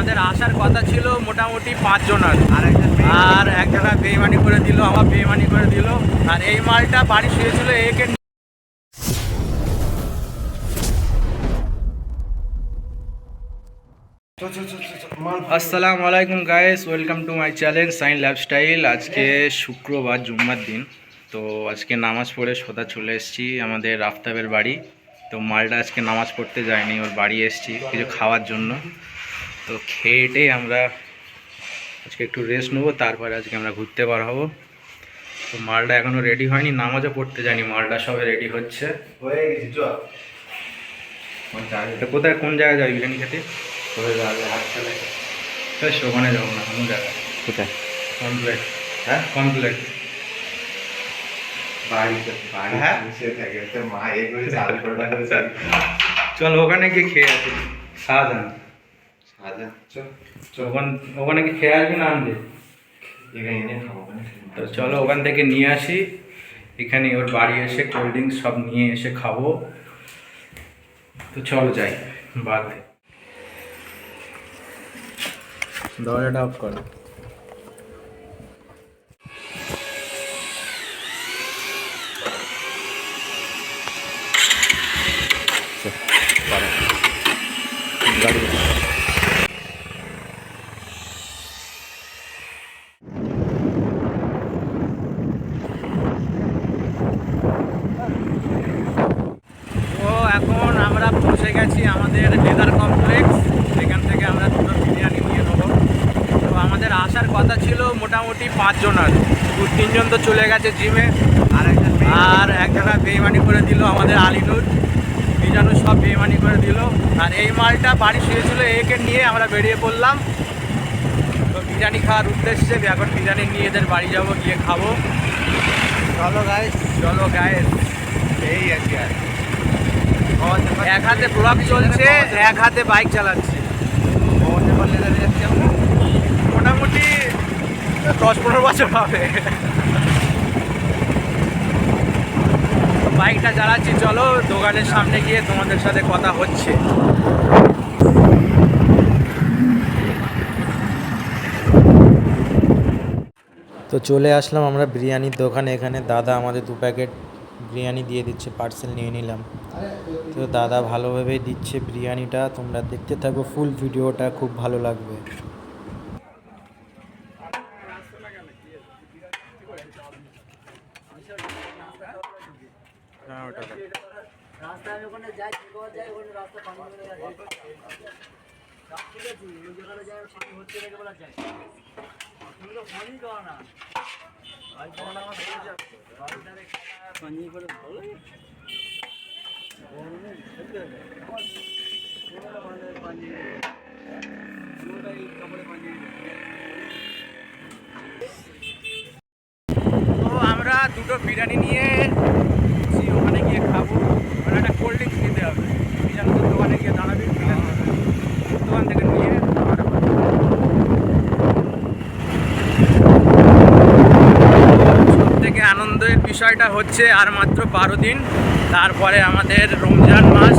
আমাদের আসার কথা ছিল মোটামুটি 5 জনের, আর এক জায়গায় বেইমানি করে দিল, আমার বেইমানি করে দিল। আর এই মালটা বাড়ি শুয়েছিল একে। আসসালামু আলাইকুম guys, welcome to my channel sign lifestyle. আজকে শুক্রবার, জুম্মার দিন। তো আজকে নামাজ পড়ে সোজা চলে এসেছি আমাদের আফতাবের বাড়ি। তো মালটা আজকে নামাজ পড়তে যায়নি, ওর বাড়ি এসেছি কিছু খাওয়ার জন্য। তো খেয়েটেই আমরা আজকে একটু রেস্ট নেবো, তারপরে আজকে আমরা ঘুরতে বার হবো। তো মালটা এখনও রেডি হয়নি, নামাজও পড়তে যায়নি, মালটা সবে রেডি হচ্ছে। কোথায়, কোন জায়গায় যাবি বিরিয়ানি খেতে? ওখানে যাবো না, কোনো জায়গায়। কোথায়? কমপ্লেক্স। হ্যাঁ, কমপ্লেক্স। চল ওখানে গিয়ে খেয়ে আসি। শাহজাহান ওখানে কি খেয়ে আসবি না আনবে? তো চলো ওখান থেকে নিয়ে আসি, এখানে ওর বাড়ি এসে কোল্ড ড্রিঙ্কস সব নিয়ে এসে খাবো। তো চলো যাই, বাদে দরজাটা অফ করো। গাড়ি এখন আমরা পৌঁছে গেছি আমাদের লেদার কমপ্লেক্স। এখান থেকে আমরা দুটো বিরিয়ানি নিয়ে নেবো। তো আমাদের আসার কথা ছিল মোটামুটি 5 জনের, 2-3 জন তো চলে গেছে জিমে, আর এক জায়গায় বেইমানি করে দিল আমাদের আলিনুর, মিজানুর সব বেইমানি করে দিল। আর এই মালটা বাড়ি শুয়েছিল একে নিয়ে আমরা বেরিয়ে পড়লাম। তো বিরিয়ানি খাওয়ার উদ্দেশ্যে এখন বিরিয়ানি নিয়ে এদের বাড়ি যাবো, গিয়ে খাবো। চলো গাইস, চলো গাইস। এই আছে আর এক হাতে ব্লগ চলছে, এক হাতে বাইক চালাচ্ছে। মোটামুটি 10-15 বছর হবে বাইকটা চালাচ্ছি। চলো দোকানের সামনে গিয়ে তোমাদের সাথে কথা হচ্ছে। তো চলে আসলাম আমরা বিরিয়ানির দোকানে। এখানে দাদা আমাদের 2 প্যাকেট বিরিয়ানি দিয়ে দিচ্ছে, পার্সেল নিয়ে নিলাম। তো দাদা ভালোভাবেই দিচ্ছে বিরিয়ানিটা, তোমরা দেখতে থাকো ফুল ভিডিওটা, খুব ভালো লাগবে। তো আমরা দুটো বিরিয়ানি নিয়ে ওখানে গিয়ে খাবো। ওখানে একটা কোল্ড ড্রিঙ্কস নিতে হবে। মিজানুর দোকানে গিয়ে দাঁড়াবি, দোকান থেকে নিয়ে সব থেকে আনন্দের বিষয়টা হচ্ছে আর মাত্র 12 দিন, তারপরে আমাদের রমজান মাস।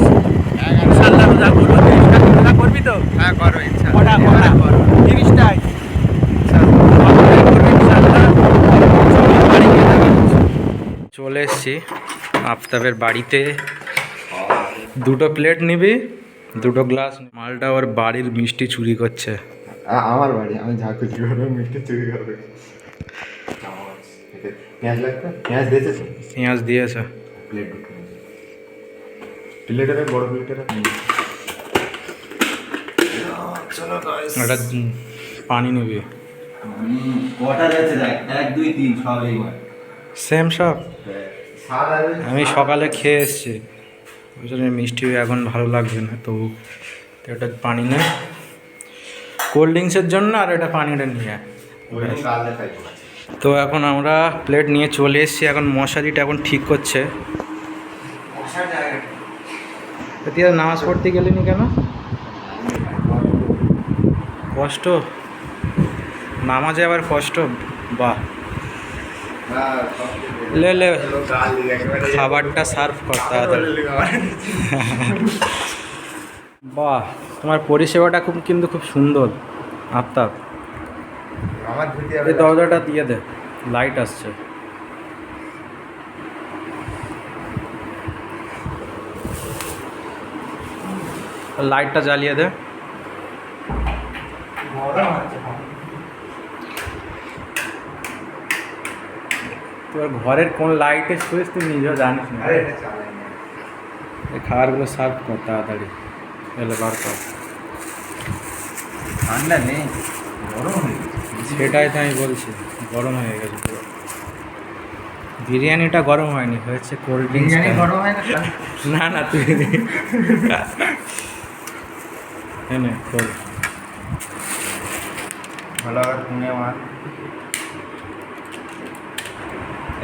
ইনশাআল্লাহ রোজা করবো। 30টা রোজা করবি তো? হ্যাঁ করো ইনশাআল্লাহ। কটা 30টাই চলে এসছি আফতাবের বাড়িতে। দুটো প্লেট নিবি, দুটো গ্লাস। মালটা ওর বাড়ির মিষ্টি চুরি করছে। আমার বাড়ি, আমি যা খুশি করবো মিষ্টি চুরি করবে। পেঁয়াজ লাগবে? পেঁয়াজ দিয়েছে তো? পেঁয়াজ দিয়েছে। প্লেটের বড় প্লেটের একটা পানি নিবি। কটা রয়েছে দেখ, 1 2 3 সব এইবার সেম সব। আমি সকালে খেয়ে এসছি, ওই জন্য মিষ্টি এখন ভালো লাগবে না। তো এটা পানি নে, কোল্ড ড্রিঙ্কসের জন্য, আর এটা পানিটা নিয়ে। তো এখন আমরা প্লেট নিয়ে চলে এসেছি। এখন মশারিটা এখন ঠিক করছে। তুই আর নামাজ পড়তে গেলিনি কেন? কষ্ট নামাজে আবার কষ্ট? বাহ, লে লে খাবারটা সার্ভ কর তাড়াতাড়ি। বাহ, তোমার পরিষেবাটা কিন্তু খুব সুন্দর। আফতাব, আমার ধুতে এই দরজাটা দিয়ে দে, লাইট আসছে। লাইটটা জ্বালিয়ে দে। তোর ঘরের কোন লাইটে সুইচ তুই নিজেও জানিস না। আরে এটা চালাই না। এই খাবারগুলো সার্ভ কর তাড়াতাড়ি, এলে বার কর। ঠান্ডা নেই, গরম হয়ে গেছে। সেটাই তো আমি বলছি, গরম হয়ে গেছে পুরো। বিরিয়ানিটা গরম হয়নি, হয়েছে কোল্ড ড্রিঙ্কস। বিরিয়ানি গরম হয় না? না না তুই নে খোল। ভালো করে পুনে মার।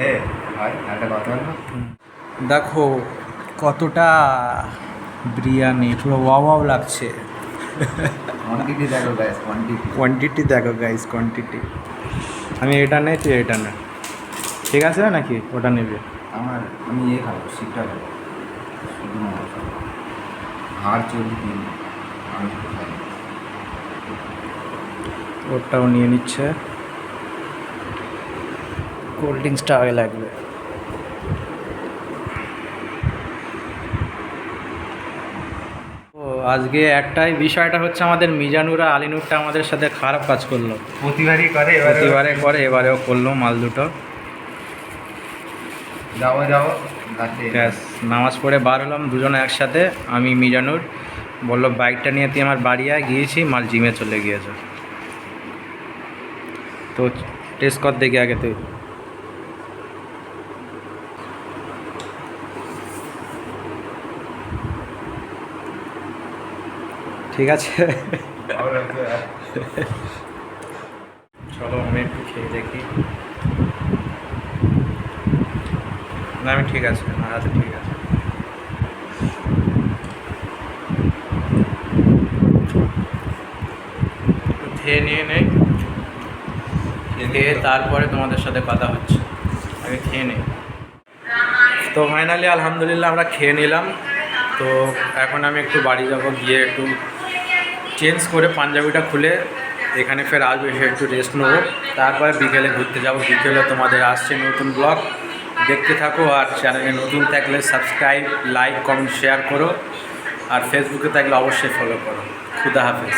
এ ভাই একটা কথা বলবো? দেখো কতটা বিরিয়ানি, পুরো ওয়াও ওয়াও লাগছে। কোয়ান্টিটি দেখো গাইস, কোয়ান্টিটি। কোয়ান্টিটি দেখো গাইস, কোয়ান্টিটি। আমি এটা নেই, তুই এটা নে, ঠিক আছে নাকি? ওটা নেবে? আমি খাবো, শিকটা খাবো, শুধু মাংস। হাড় চর্বি দিন, আমি খাই। ওটাও নিয়ে নিচ্ছে। কোল্ড ড্রিঙ্কসটা আগে লাগবে। ও আজকে একটাই বিষয়টা হচ্ছে, আমাদের মিজানুর আর আলিনুরটা আমাদের সাথে খারাপ কাজ করলো। প্রতিবারই করে, প্রতিবারে করে, এবারেও করলো মাল দুটো। যাবো রাতে। ব্যাস নামাজ পড়ে বার হলাম দুজনে একসাথে। আমি মিজানুর বললো বাইকটা নিয়ে তুই আমার বাড়ি আয়, গিয়েছি, মাল জিমে চলে গিয়েছে। তো টেস্ট কর দেখি আগে তুই। ঠিক আছে চলো আমি একটু খেয়ে দেখি। না আমি ঠিক আছে, আমার হাতে ঠিক আছে। খেয়ে নিয়ে নেই, খেয়ে তারপরে তোমাদের সাথে কথা হচ্ছে। আগে খেয়ে নেই। তো ফাইনালি আলহামদুলিল্লাহ আমরা খেয়ে নিলাম। তো এখন আমি একটু বাড়ি যাব, গিয়ে একটু চেঞ্জ করে পাঞ্জাবিটা খুলে এখানে ফের আসবো, এসে একটু রেস্ট নেবো। তারপরে বিকেলে ঘুরতে যাব। বিকেলে তোমাদের আসছে নতুন ব্লগ, দেখতে থাকো। আর চ্যানেলে নতুন থাকলে সাবস্ক্রাইব, লাইক, কমেন্ট, শেয়ার করো। আর ফেসবুকে থাকলে অবশ্যই ফলো করো। খুদা হাফেজ।